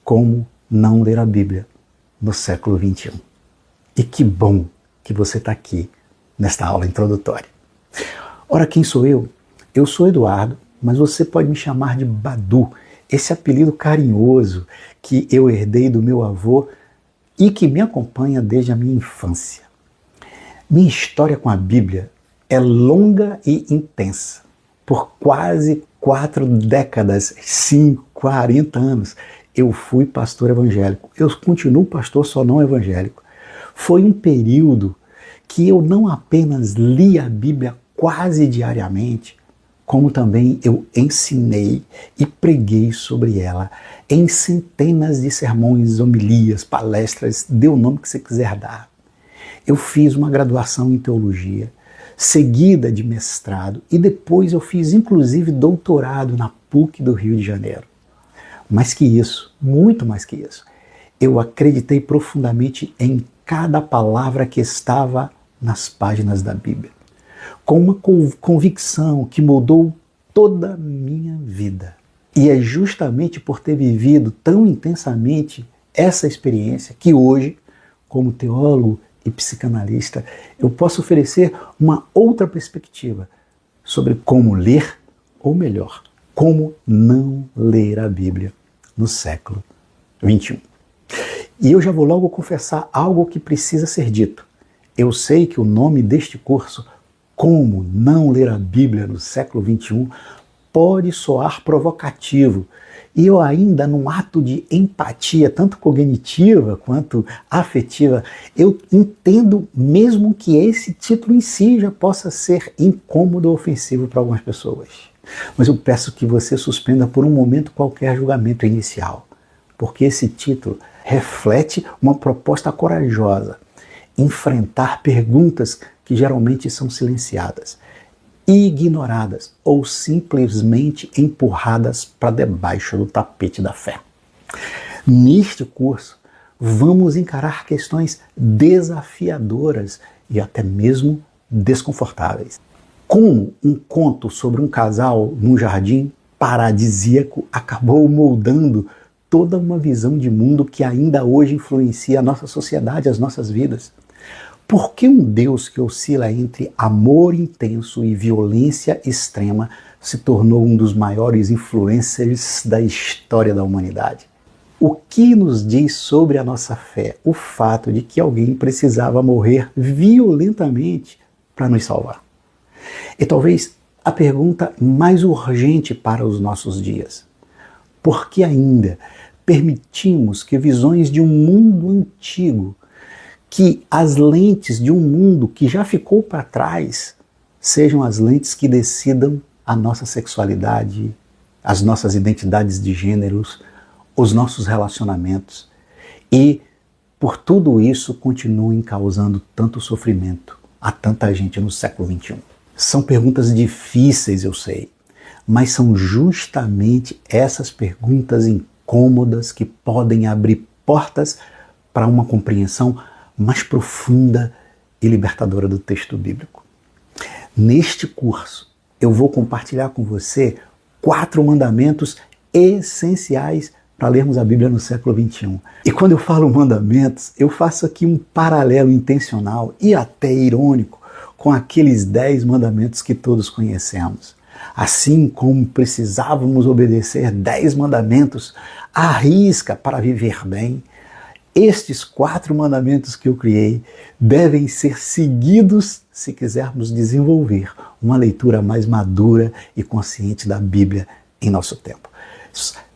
Como não ler a Bíblia no século XXI. E que bom que você está aqui nesta aula introdutória. Ora, quem sou eu? Eu sou Eduardo, mas você pode me chamar de Badu, esse apelido carinhoso que eu herdei do meu avô e que me acompanha desde a minha infância. Minha história com a Bíblia é longa e intensa. Por quase 4 décadas, sim, 40 anos, eu fui pastor evangélico. Eu continuo pastor, só não evangélico. Foi um período que eu não apenas li a Bíblia quase diariamente, como também eu ensinei e preguei sobre ela em centenas de sermões, homilias, palestras, dê o nome que você quiser dar. Eu fiz uma graduação em teologia, seguida de mestrado, e depois eu fiz inclusive doutorado na PUC do Rio de Janeiro. Mais que isso, muito mais que isso, eu acreditei profundamente em cada palavra que estava nas páginas da Bíblia, com uma convicção que mudou toda a minha vida. E é justamente por ter vivido tão intensamente essa experiência que hoje, como teólogo e psicanalista, eu posso oferecer uma outra perspectiva sobre como ler, ou melhor, como não ler a Bíblia no século XXI. E eu já vou logo confessar algo que precisa ser dito. Eu sei que o nome deste curso, Como Não Ler a Bíblia no Século XXI, pode soar provocativo. E eu ainda, num ato de empatia, tanto cognitiva quanto afetiva, eu entendo mesmo que esse título em si já possa ser incômodo ou ofensivo para algumas pessoas. Mas eu peço que você suspenda por um momento qualquer julgamento inicial, porque esse título reflete uma proposta corajosa: enfrentar perguntas que geralmente são silenciadas, ignoradas ou simplesmente empurradas para debaixo do tapete da fé. Neste curso, vamos encarar questões desafiadoras e até mesmo desconfortáveis. Como um conto sobre um casal num jardim paradisíaco acabou moldando toda uma visão de mundo que ainda hoje influencia a nossa sociedade, as nossas vidas. Por que um Deus que oscila entre amor intenso e violência extrema se tornou um dos maiores influencers da história da humanidade? O que nos diz sobre a nossa fé o fato de que alguém precisava morrer violentamente para nos salvar? E talvez a pergunta mais urgente para os nossos dias: por que ainda permitimos que visões de um mundo antigo, que as lentes de um mundo que já ficou para trás, sejam as lentes que decidam a nossa sexualidade, as nossas identidades de gêneros, os nossos relacionamentos, e por tudo isso continuem causando tanto sofrimento a tanta gente no século XXI? São perguntas difíceis, eu sei, mas são justamente essas perguntas incômodas que podem abrir portas para uma compreensão mais profunda e libertadora do texto bíblico. Neste curso, eu vou compartilhar com você 4 mandamentos essenciais para lermos a Bíblia no século XXI. E quando eu falo mandamentos, eu faço aqui um paralelo intencional e até irônico com aqueles 10 mandamentos que todos conhecemos. Assim como precisávamos obedecer 10 mandamentos à risca para viver bem, estes 4 mandamentos que eu criei devem ser seguidos se quisermos desenvolver uma leitura mais madura e consciente da Bíblia em nosso tempo.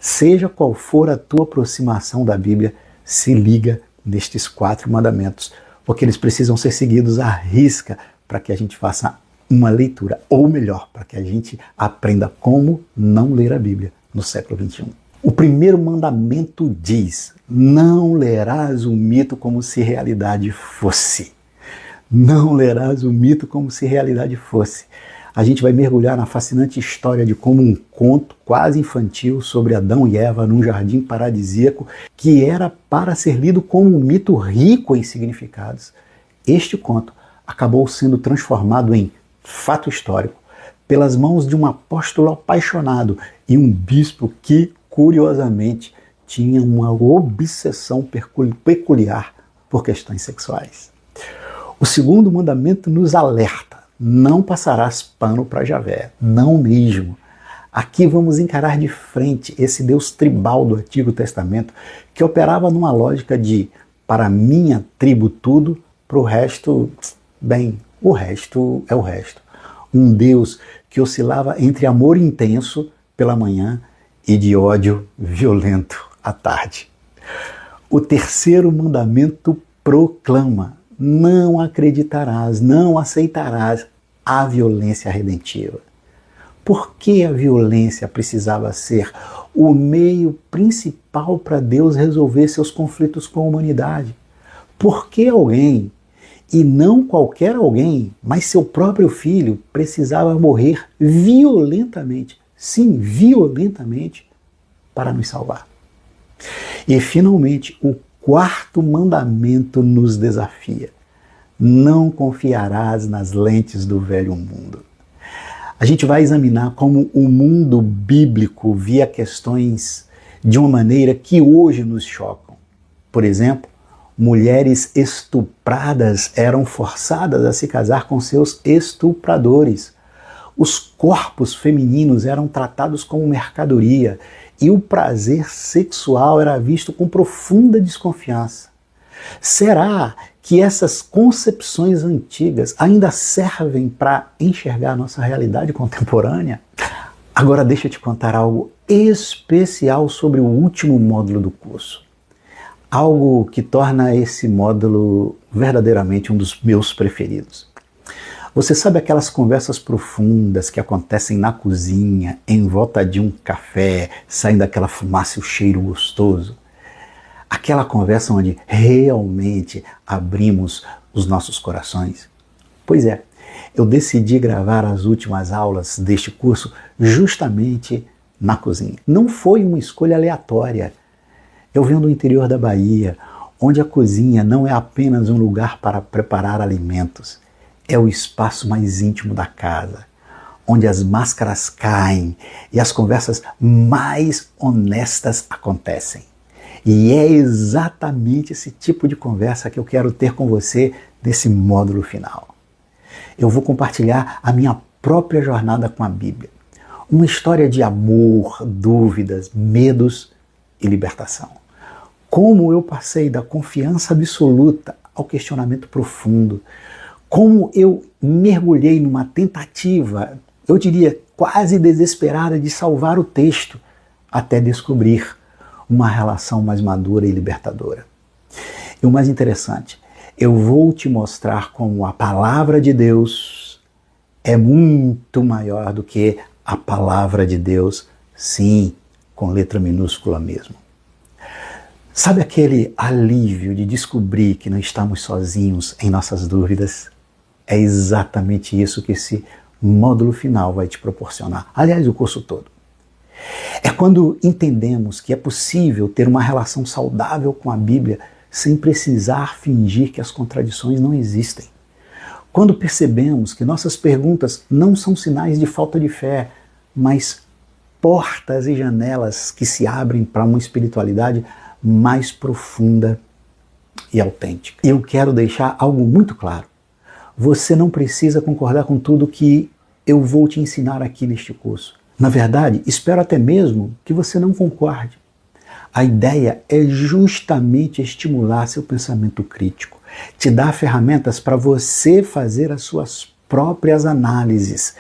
Seja qual for a tua aproximação da Bíblia, se liga nestes 4 mandamentos, porque eles precisam ser seguidos à risca para que a gente faça uma leitura, ou melhor, para que a gente aprenda como não ler a Bíblia no século XXI. O primeiro mandamento diz: não lerás o mito como se realidade fosse. Não lerás o mito como se realidade fosse. A gente vai mergulhar na fascinante história de como um conto quase infantil sobre Adão e Eva num jardim paradisíaco, que era para ser lido como um mito rico em significados. Este conto acabou sendo transformado em fato histórico pelas mãos de um apóstolo apaixonado e um bispo que, curiosamente, tinha uma obsessão peculiar por questões sexuais. O segundo mandamento nos alerta: não passarás pano para Javé, não mesmo. Aqui vamos encarar de frente esse Deus tribal do Antigo Testamento que operava numa lógica de para minha tribo tudo, para o resto, bem, o resto é o resto. Um Deus que oscilava entre amor intenso pela manhã e de ódio violento à tarde. O terceiro mandamento proclama: não acreditarás, não aceitarás a violência redentiva. Por que a violência precisava ser o meio principal para Deus resolver seus conflitos com a humanidade? Por que alguém, e não qualquer alguém, mas seu próprio filho, precisava morrer violentamente, sim, violentamente, para nos salvar? E finalmente, o quarto mandamento nos desafia: não confiarás nas lentes do velho mundo. A gente vai examinar como o mundo bíblico via questões de uma maneira que hoje nos chocam. Por exemplo, mulheres estupradas eram forçadas a se casar com seus estupradores. Os corpos femininos eram tratados como mercadoria e o prazer sexual era visto com profunda desconfiança. Será que essas concepções antigas ainda servem para enxergar a nossa realidade contemporânea? Agora deixa eu te contar algo especial sobre o último módulo do curso. Algo que torna esse módulo verdadeiramente um dos meus preferidos. Você sabe aquelas conversas profundas que acontecem na cozinha, em volta de um café, saindo aquela fumaça e o cheiro gostoso? Aquela conversa onde realmente abrimos os nossos corações? Pois é, eu decidi gravar as últimas aulas deste curso justamente na cozinha. Não foi uma escolha aleatória. Eu venho do interior da Bahia, onde a cozinha não é apenas um lugar para preparar alimentos, é o espaço mais íntimo da casa, onde as máscaras caem e as conversas mais honestas acontecem. E é exatamente esse tipo de conversa que eu quero ter com você nesse módulo final. Eu vou compartilhar a minha própria jornada com a Bíblia. Uma história de amor, dúvidas, medos e libertação. Como eu passei da confiança absoluta ao questionamento profundo. Como eu mergulhei numa tentativa, eu diria quase desesperada, de salvar o texto, até descobrir uma relação mais madura e libertadora. E o mais interessante, eu vou te mostrar como a palavra de Deus é muito maior do que a palavra de Deus, sim, com letra minúscula mesmo. Sabe aquele alívio de descobrir que não estamos sozinhos em nossas dúvidas? É exatamente isso que esse módulo final vai te proporcionar. Aliás, o curso todo. É quando entendemos que é possível ter uma relação saudável com a Bíblia sem precisar fingir que as contradições não existem. Quando percebemos que nossas perguntas não são sinais de falta de fé, mas portas e janelas que se abrem para uma espiritualidade mais profunda e autêntica. Eu quero deixar algo muito claro. Você não precisa concordar com tudo que eu vou te ensinar aqui neste curso. Na verdade, espero até mesmo que você não concorde. A ideia é justamente estimular seu pensamento crítico, te dar ferramentas para você fazer as suas próprias análises,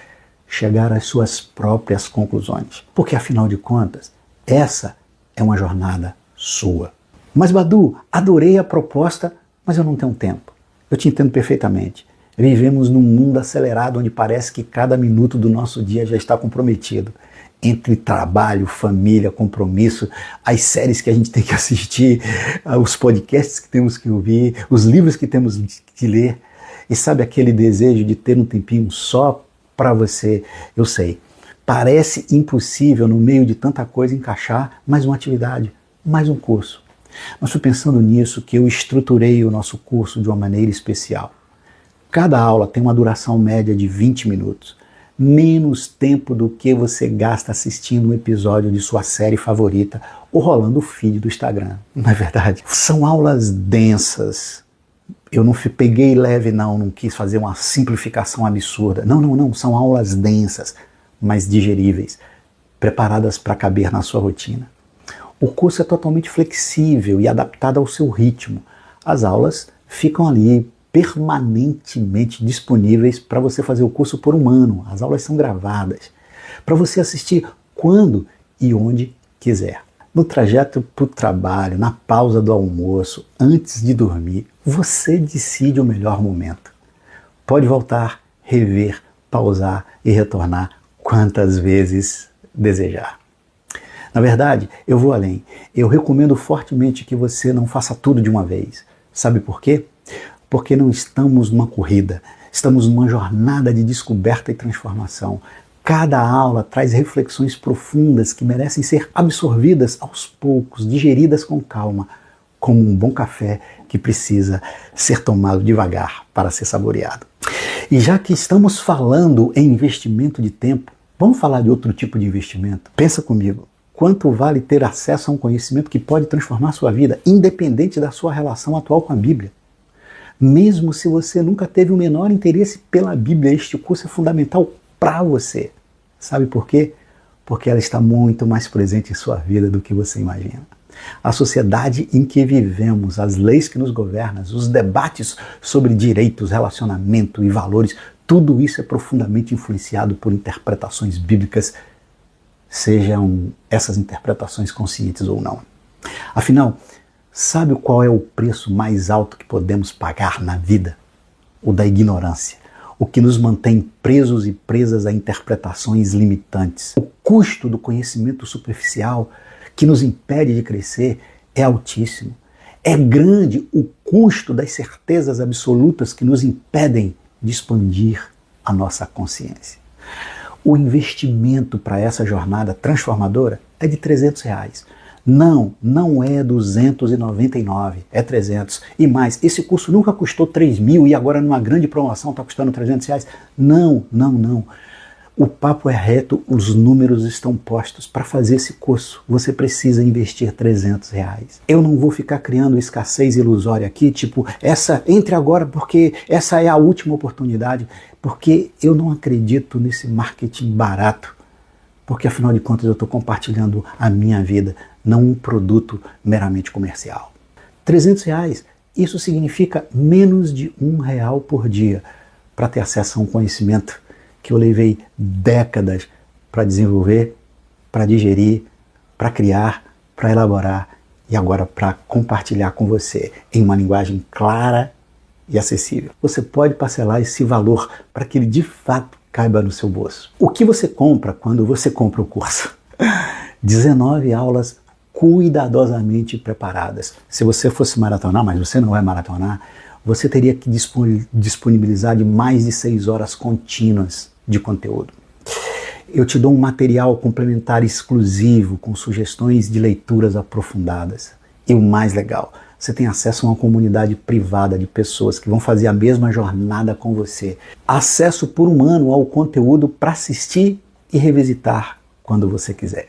chegar às suas próprias conclusões. Porque, afinal de contas, essa é uma jornada sua. Mas, Badu, adorei a proposta, mas eu não tenho tempo. Eu te entendo perfeitamente. Vivemos num mundo acelerado onde parece que cada minuto do nosso dia já está comprometido. Entre trabalho, família, compromisso, as séries que a gente tem que assistir, os podcasts que temos que ouvir, os livros que temos que ler. E sabe aquele desejo de ter um tempinho só para você? Eu sei, parece impossível no meio de tanta coisa encaixar mais uma atividade, mais um curso. Mas foi pensando nisso que eu estruturei o nosso curso de uma maneira especial. Cada aula tem uma duração média de 20 minutos. Menos tempo do que você gasta assistindo um episódio de sua série favorita ou rolando o feed do Instagram, não é verdade? São aulas densas. Eu não peguei leve não quis fazer uma simplificação absurda. Não, são aulas densas, mas digeríveis, preparadas para caber na sua rotina. O curso é totalmente flexível e adaptado ao seu ritmo. As aulas ficam ali permanentemente disponíveis para você fazer o curso por um ano. As aulas são gravadas, para você assistir quando e onde quiser. No trajeto para o trabalho, na pausa do almoço, antes de dormir, você decide o melhor momento. Pode voltar, rever, pausar e retornar quantas vezes desejar. Na verdade, eu vou além. Eu recomendo fortemente que você não faça tudo de uma vez. Sabe por quê? Porque não estamos numa corrida, estamos numa jornada de descoberta e transformação. Cada aula traz reflexões profundas que merecem ser absorvidas aos poucos, digeridas com calma, como um bom café que precisa ser tomado devagar para ser saboreado. E já que estamos falando em investimento de tempo, vamos falar de outro tipo de investimento? Pensa comigo, quanto vale ter acesso a um conhecimento que pode transformar a sua vida, independente da sua relação atual com a Bíblia? Mesmo se você nunca teve o menor interesse pela Bíblia, este curso é fundamental para você. Sabe por quê? Porque ela está muito mais presente em sua vida do que você imagina. A sociedade em que vivemos, as leis que nos governam, os debates sobre direitos, relacionamento e valores, tudo isso é profundamente influenciado por interpretações bíblicas, sejam essas interpretações conscientes ou não. Afinal, sabe qual é o preço mais alto que podemos pagar na vida? O da ignorância. O que nos mantém presos e presas a interpretações limitantes. O custo do conhecimento superficial que nos impede de crescer é altíssimo. É grande o custo das certezas absolutas que nos impedem de expandir a nossa consciência. O investimento para essa jornada transformadora é de R$300. Não é 299, é 300. E mais, esse curso nunca custou 3.000 e agora numa grande promoção está custando R$300. Não. O papo é reto, os números estão postos. Para fazer esse curso, você precisa investir R$300. Eu não vou ficar criando escassez ilusória aqui, tipo, entre agora porque essa é a última oportunidade, porque eu não acredito nesse marketing barato. Porque afinal de contas eu estou compartilhando a minha vida, não um produto meramente comercial. R$300, isso significa menos de R$1 por dia para ter acesso a um conhecimento que eu levei décadas para desenvolver, para digerir, para criar, para elaborar e agora para compartilhar com você em uma linguagem clara e acessível. Você pode parcelar esse valor para que ele de fato caiba no seu bolso. O que você compra quando você compra o curso? 19 aulas cuidadosamente preparadas. Se você fosse maratonar, mas você não vai maratonar, você teria que disponibilizar de mais de 6 horas contínuas de conteúdo. Eu te dou um material complementar exclusivo com sugestões de leituras aprofundadas. E o mais legal, você tem acesso a uma comunidade privada de pessoas que vão fazer a mesma jornada com você. Acesso por um ano ao conteúdo para assistir e revisitar quando você quiser.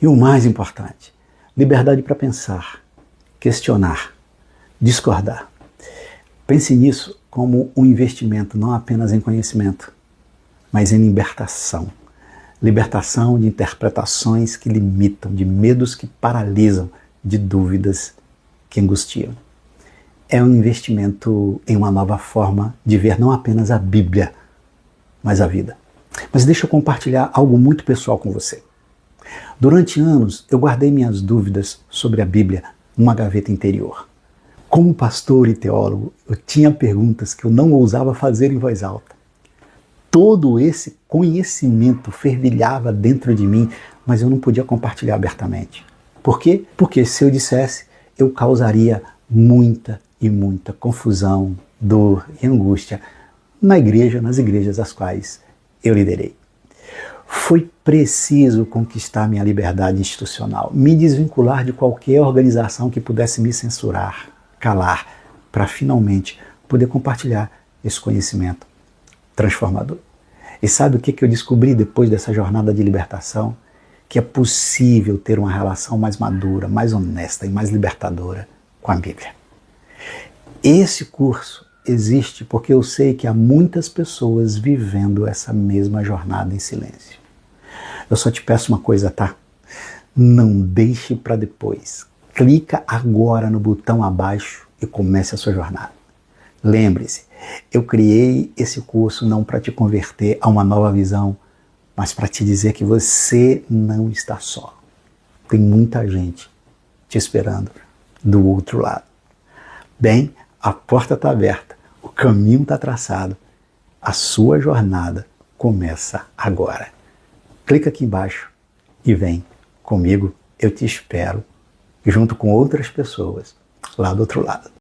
E o mais importante, liberdade para pensar, questionar, discordar. Pense nisso como um investimento não apenas em conhecimento, mas em libertação. Libertação de interpretações que limitam, de medos que paralisam, de dúvidas que angustiam. É um investimento em uma nova forma de ver não apenas a Bíblia, mas a vida. Mas deixa eu compartilhar algo muito pessoal com você. Durante anos, eu guardei minhas dúvidas sobre a Bíblia numa gaveta interior. Como pastor e teólogo, eu tinha perguntas que eu não ousava fazer em voz alta. Todo esse conhecimento fervilhava dentro de mim, mas eu não podia compartilhar abertamente. Por quê? Porque se eu dissesse, eu causaria muita e muita confusão, dor e angústia na igreja, nas igrejas às quais eu liderei. Foi preciso conquistar minha liberdade institucional, me desvincular de qualquer organização que pudesse me censurar, calar, para finalmente poder compartilhar esse conhecimento transformador. E sabe o que eu descobri depois dessa jornada de libertação? que é possível ter uma relação mais madura, mais honesta e mais libertadora com a Bíblia. Esse curso existe porque eu sei que há muitas pessoas vivendo essa mesma jornada em silêncio. Eu só te peço uma coisa, tá? Não deixe para depois. Clica agora no botão abaixo e comece a sua jornada. Lembre-se, eu criei esse curso não para te converter a uma nova visão, mas para te dizer que você não está só. Tem muita gente te esperando do outro lado. Bem, a porta está aberta, o caminho está traçado, a sua jornada começa agora. Clica aqui embaixo e vem comigo, eu te espero, junto com outras pessoas lá do outro lado.